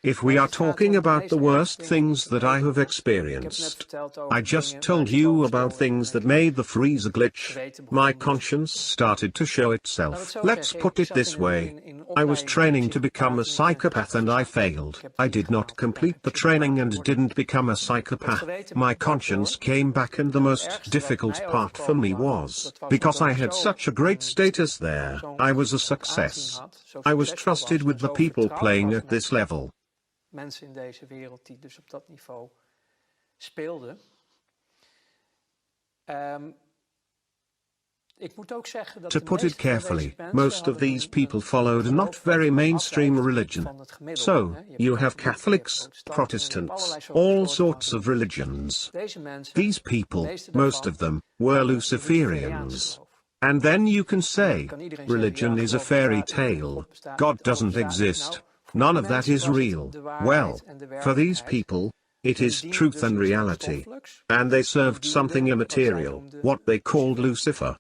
If we are talking about the worst things that I have experienced, I just told you about things that made the freezer glitch. My conscience started to show itself. Let's put it this way. I was training to become a psychopath and I failed. I did not complete the training and didn't become a psychopath. My conscience came back, and the most difficult part for me was, because I had such a great status there, I was a success. I was trusted with the people playing at this level. Mensen in deze wereld die dus op dat niveau speelden. To put it carefully, most of these people followed a not very mainstream religion. So, you have Catholics, Protestants, all sorts of religions. These people, most of them, were Luciferians. And then you can say, religion is a fairy tale, God doesn't exist, none of that is real. Well, for these people, it is truth and reality. And they served something immaterial, what they called Lucifer.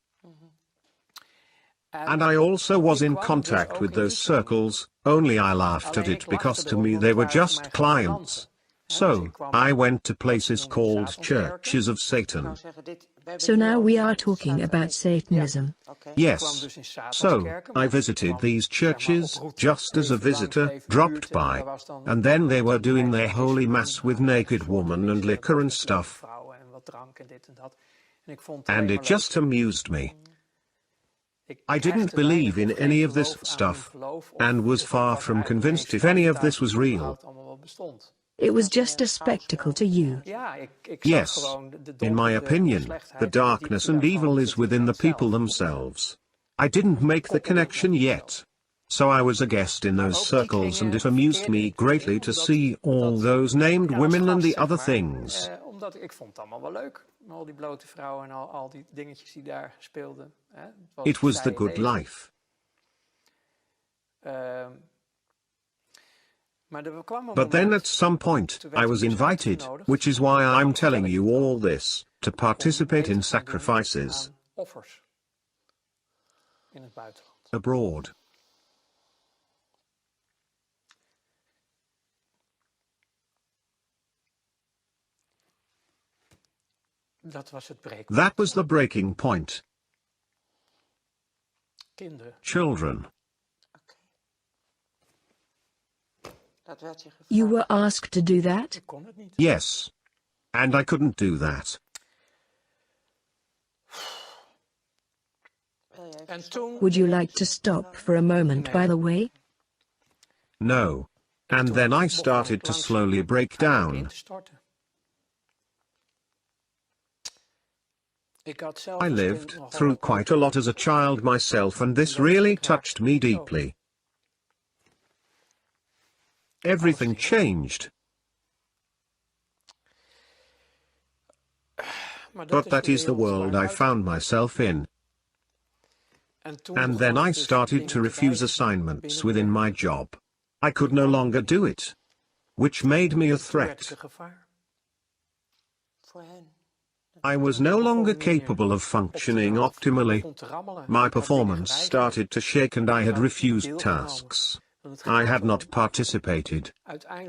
And I also was in contact with those circles, only I laughed at it because to me they were just clients. So, I went to places called churches of Satan. So now we are talking about Satanism. Yes. So, I visited these churches, just as a visitor, dropped by. And then they were doing their holy mass with naked women and liquor and stuff. And it just amused me. I didn't believe in any of this stuff, and was far from convinced if any of this was real. It was just a spectacle to you. Yes. In my opinion, the darkness and evil is within the people themselves. I didn't make the connection yet. So I was a guest in those circles, and it amused me greatly to see all those named women and the other things. It was the good life. But then at some point, I was invited, which is why I'm telling you all this, to participate in sacrifices abroad. That was the breaking point. Children. You were asked to do that? Yes. And I couldn't do that. Would you like to stop for a moment, by the way? No. And then I started to slowly break down. I lived through quite a lot as a child myself, and this really touched me deeply. Everything changed. But that is the world I found myself in. And then I started to refuse assignments within my job. I could no longer do it, which made me a threat. I was no longer capable of functioning optimally. My performance started to shake and I had refused tasks. I had not participated.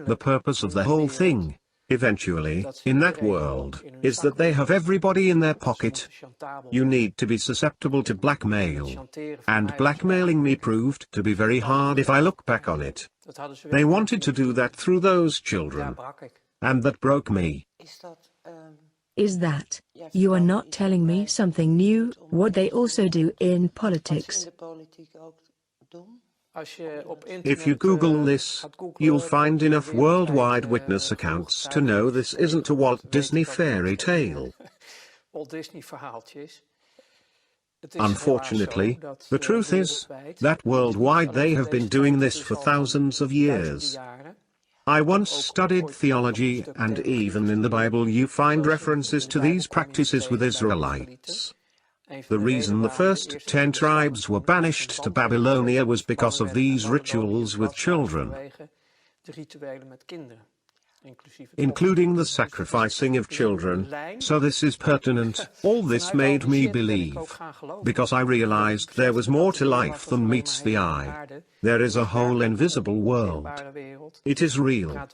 The purpose of the whole thing, eventually, in that world, is that they have everybody in their pocket. You need to be susceptible to blackmail. And blackmailing me proved to be very hard if I look back on it. They wanted to do that through those children. And that broke me. Is that, you are not telling me something new, what they also do in politics? If you Google this, you'll find enough worldwide witness accounts to know this isn't a Walt Disney fairy tale. Unfortunately, the truth is that worldwide they have been doing this for thousands of years. I once studied theology, and even in the Bible you find references to these practices with Israelites. The reason the first 10 tribes were banished to Babylonia was because of these rituals with children. including the sacrificing of children. So this is pertinent. All this made me believe, because I realized there was more to life than meets the eye. There is a whole invisible world. It is real.